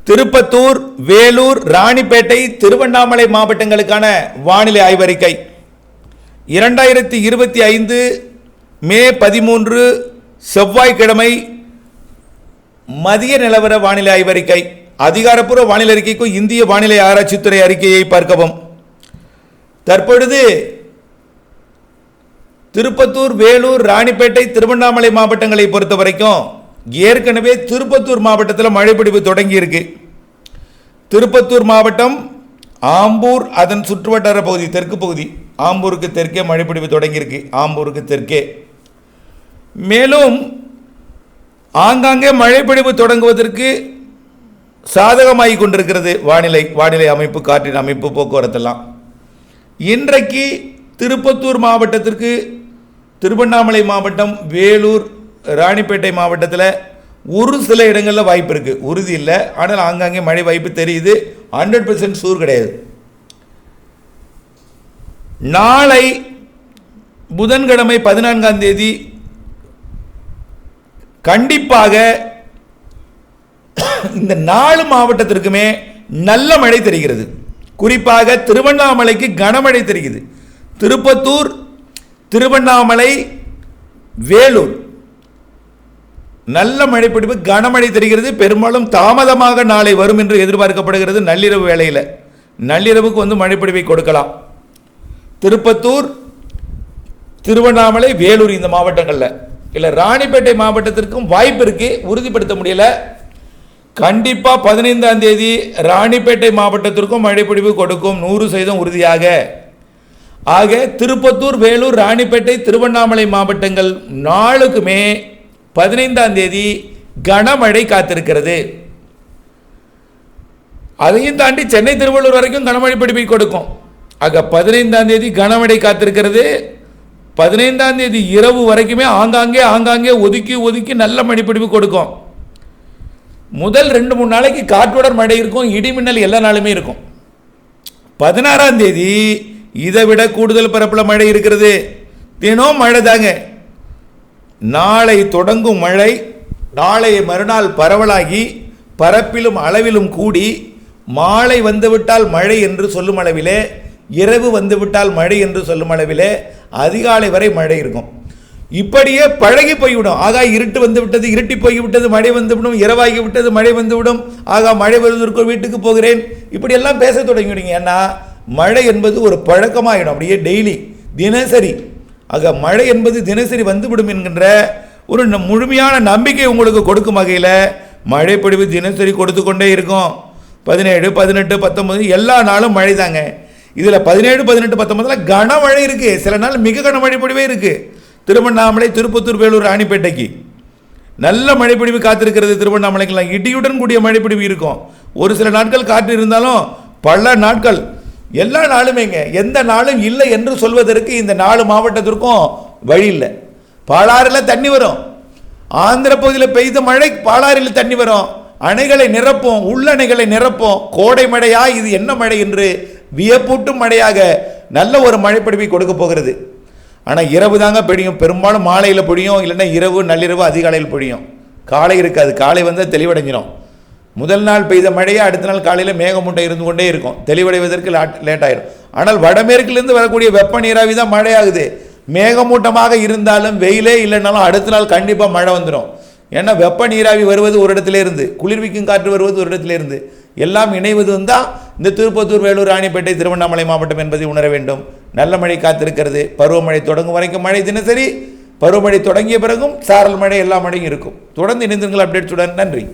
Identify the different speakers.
Speaker 1: திருப்பத்தூர், வேலூர், ராணிப்பேட்டை, திருவண்ணாமலை மாவட்டங்களுக்கான வானிலை ஆய்வறிக்கை 2025 மே 13 செவ்வாய்க்கிழமை மதிய நிலவர வானிலை ஆய்வறிக்கை. அதிகாரப்பூர்வ வானிலை அறிக்கைக்கும் இந்திய வானிலை ஆராய்ச்சித்துறை அறிக்கையை பார்க்கவும். தற்பொழுது திருப்பத்தூர், வேலூர், ராணிப்பேட்டை, திருவண்ணாமலை மாவட்டங்களை பொறுத்த வரைக்கும் ஏற்கனவே திருப்பத்தூர் மாவட்டத்தில் மழைப்பிடிப்பு தொடங்கி இருக்கு. திருப்பத்தூர் மாவட்டம், ஆம்பூர், அதன் சுற்றுவட்டார பகுதி, தெற்கு பகுதி, ஆம்பூருக்கு தெற்கே மழைப்பிடிப்பு தொடங்கி இருக்கு. ஆம்பூருக்கு தெற்கே மேலும் ஆங்காங்கே மழைப்பிடிப்பு தொடங்குவதற்கு சாதகமாகி கொண்டிருக்கிறது வானிலை அமைப்பு, காற்றின் அமைப்பு, போக்குவரத்தெல்லாம். இன்றைக்கு திருப்பத்தூர் மாவட்டத்திற்கு, திருவண்ணாமலை மாவட்டம், வேலூர், ராணிப்பேட்டை மாவட்டத்தில் ஒரு சில இடங்களில் வாய்ப்பு இருக்குது. உறுதி இல்லை, ஆனால் ஆங்காங்கே மழை வாய்ப்பு தெரியுது. 100% சூர் கிடையாது. நாளை புதன்கிழமை 14ஆம் தேதி கண்டிப்பாக இந்த 4 மாவட்டத்திற்குமே நல்ல மழை தெரிகிறது. குறிப்பாக திருவண்ணாமலைக்கு கனமழை தெரிகிறது. திருப்பத்தூர், திருவண்ணாமலை, வேலூர் நல்ல மழைப்பிடிப்பு, கனமழை தெரிகிறது. பெரும்பாலும் தாமதமாக நாளை வரும் என்று எதிர்பார்க்கப்படுகிறது. நள்ளிரவு வேளையில், நள்ளிரவுக்கு வந்து மழைப்பிடிப்பை கொடுக்கலாம். திருப்பத்தூர், திருவண்ணாமலை, வேலூர் இந்த மாவட்டங்களில் இல்லை. ராணிப்பேட்டை மாவட்டத்திற்கும் வாய்ப்பு இருக்கு, உறுதிப்படுத்த முடியல. கண்டிப்பாக 15ஆம் தேதி ராணிப்பேட்டை மாவட்டத்திற்கும் மழைப்பிடிப்பு கொடுக்கும், 100% உறுதியாக. ஆக திருப்பத்தூர், வேலூர், ராணிப்பேட்டை, திருவண்ணாமலை மாவட்டங்கள் நாளுக்குமே 15ஆம் தேதி கனமழை காத்திருக்கிறது. அதையும் தாண்டி சென்னை, திருவள்ளூர் வரைக்கும் கனமழை பிடிப்பை கொடுக்கும். ஆக 15ஆம் தேதி கனமழை காத்திருக்கிறது. 15ஆம் தேதி இரவு வரைக்குமே ஆங்காங்கே ஒதுக்கி நல்ல மழைப்பிடிப்பு கொடுக்கும். முதல் 2-3 நாளைக்கு காற்றுடன் மழை இருக்கும், இடிமின்னல் எல்லா நாளுமே இருக்கும். 16ஆம் தேதி இதை விட கூடுதல் பரப்பில் மழை இருக்கிறது. தினம் மழை தாங்க. நாளை தொடங்கும் மழை நாளைய மறுநாள் பரவலாகி பரப்பிலும் அளவிலும் கூடி மாலை வந்துவிட்டால் மழை என்று சொல்லும் அளவிலே, இரவு வந்துவிட்டால் மழை என்று சொல்லும் அளவிலே அதிகாலை வரை மழை இருக்கும். இப்படியே பழகி போய்விடும். ஆகா, இருட்டு வந்து விட்டது, இருட்டி போய்விட்டது, மழை வந்துவிடும், இரவாகி விட்டது, மழை வந்துவிடும், ஆகா மழை வருவதற்கு வீட்டுக்கு போகிறேன், இப்படியெல்லாம் பேச தொடங்கிவிடுங்க. ஏன்னா மழை என்பது ஒரு பழக்கமாகிடும், அப்படியே டெய்லி, தினசரி. ஆக மழை என்பது தினசரி வந்துவிடும் என்கின்ற ஒரு முழுமையான நம்பிக்கை உங்களுக்கு கொடுக்கும் வகையில் மழைப்பொழிவு தினசரி கொடுத்து கொண்டே இருக்கும். 17, 18, 19 எல்லா நாளும் மழை தாங்க. இதில் 17, 18, 19 கனமழை இருக்குது. சில நாள் மிக கனமழை பொழிவே இருக்குது. திருவண்ணாமலை, திருப்பத்தூர், வேலூர், ராணிப்பேட்டைக்கு நல்ல மழைப்பொழிவு காத்திருக்கிறது. திருவண்ணாமலைக்கெல்லாம் இடியுடன் கூடிய மழைப்பொழிவு இருக்கும். ஒரு சில நாட்கள் காற்று இருந்தாலும் பல நாட்கள், எல்லா நாளுமேங்க, எந்த நாளும் இல்லை என்று சொல்வதற்கு இந்த 4 மாவட்டத்திற்கும் வழி இல்லை. பாலாறில் தண்ணி வரும். ஆந்திர பகுதியில் பெய்த மழை பாலாறில் தண்ணி வரும். அணைகளை நிரப்போம், உள்ளணைகளை நிரப்போம். கோடை மழையா, இது என்ன மழை என்று வியப்பூட்டும் மழையாக நல்ல ஒரு மழைப்பொழிவை கொடுக்க போகிறது. ஆனால் இரவு தாங்க பொழியும். பெரும்பாலும் மாலையில் பொழியும், இல்லைன்னா இரவு, நள்ளிரவு, அதிகாலையில் பொழியும். காலை இருக்காது. காலை வந்து தெளிவடைஞ்சிடும். முதல் நாள் பெய்த மழையை அடுத்த நாள் காலையில் மேகமூட்டை இருந்து கொண்டே இருக்கும். தெளிவடைவதற்கு லேட் ஆகிடும். ஆனால் வடமேற்கிலிருந்து வரக்கூடிய வெப்ப நீராவி தான் மழையாகுது. மேகமூட்டமாக இருந்தாலும் வெயிலே இல்லைனாலும் அடுத்த நாள் கண்டிப்பாக மழை வந்துடும். ஏன்னா வெப்ப நீராவி வருவது ஒரு இடத்துல இருந்து, குளிர்விக்கும் காற்று வருவது ஒரு இடத்துல இருந்து, எல்லாம் இணைவது வந்தால் இந்த திருப்பத்தூர், வேலூர், ராணிப்பேட்டை, திருவண்ணாமலை மாவட்டம் என்பதை உணர வேண்டும். நல்ல மழை காத்திருக்கிறது. பருவமழை தொடங்கும் வரைக்கும் மழை தினசரி, பருவமழை தொடங்கிய பிறகும் சாரல் மழை, எல்லா மழையும் இருக்கும். தொடர்ந்து இணைந்திருங்கள் அப்டேட்ஸுடன். நன்றி.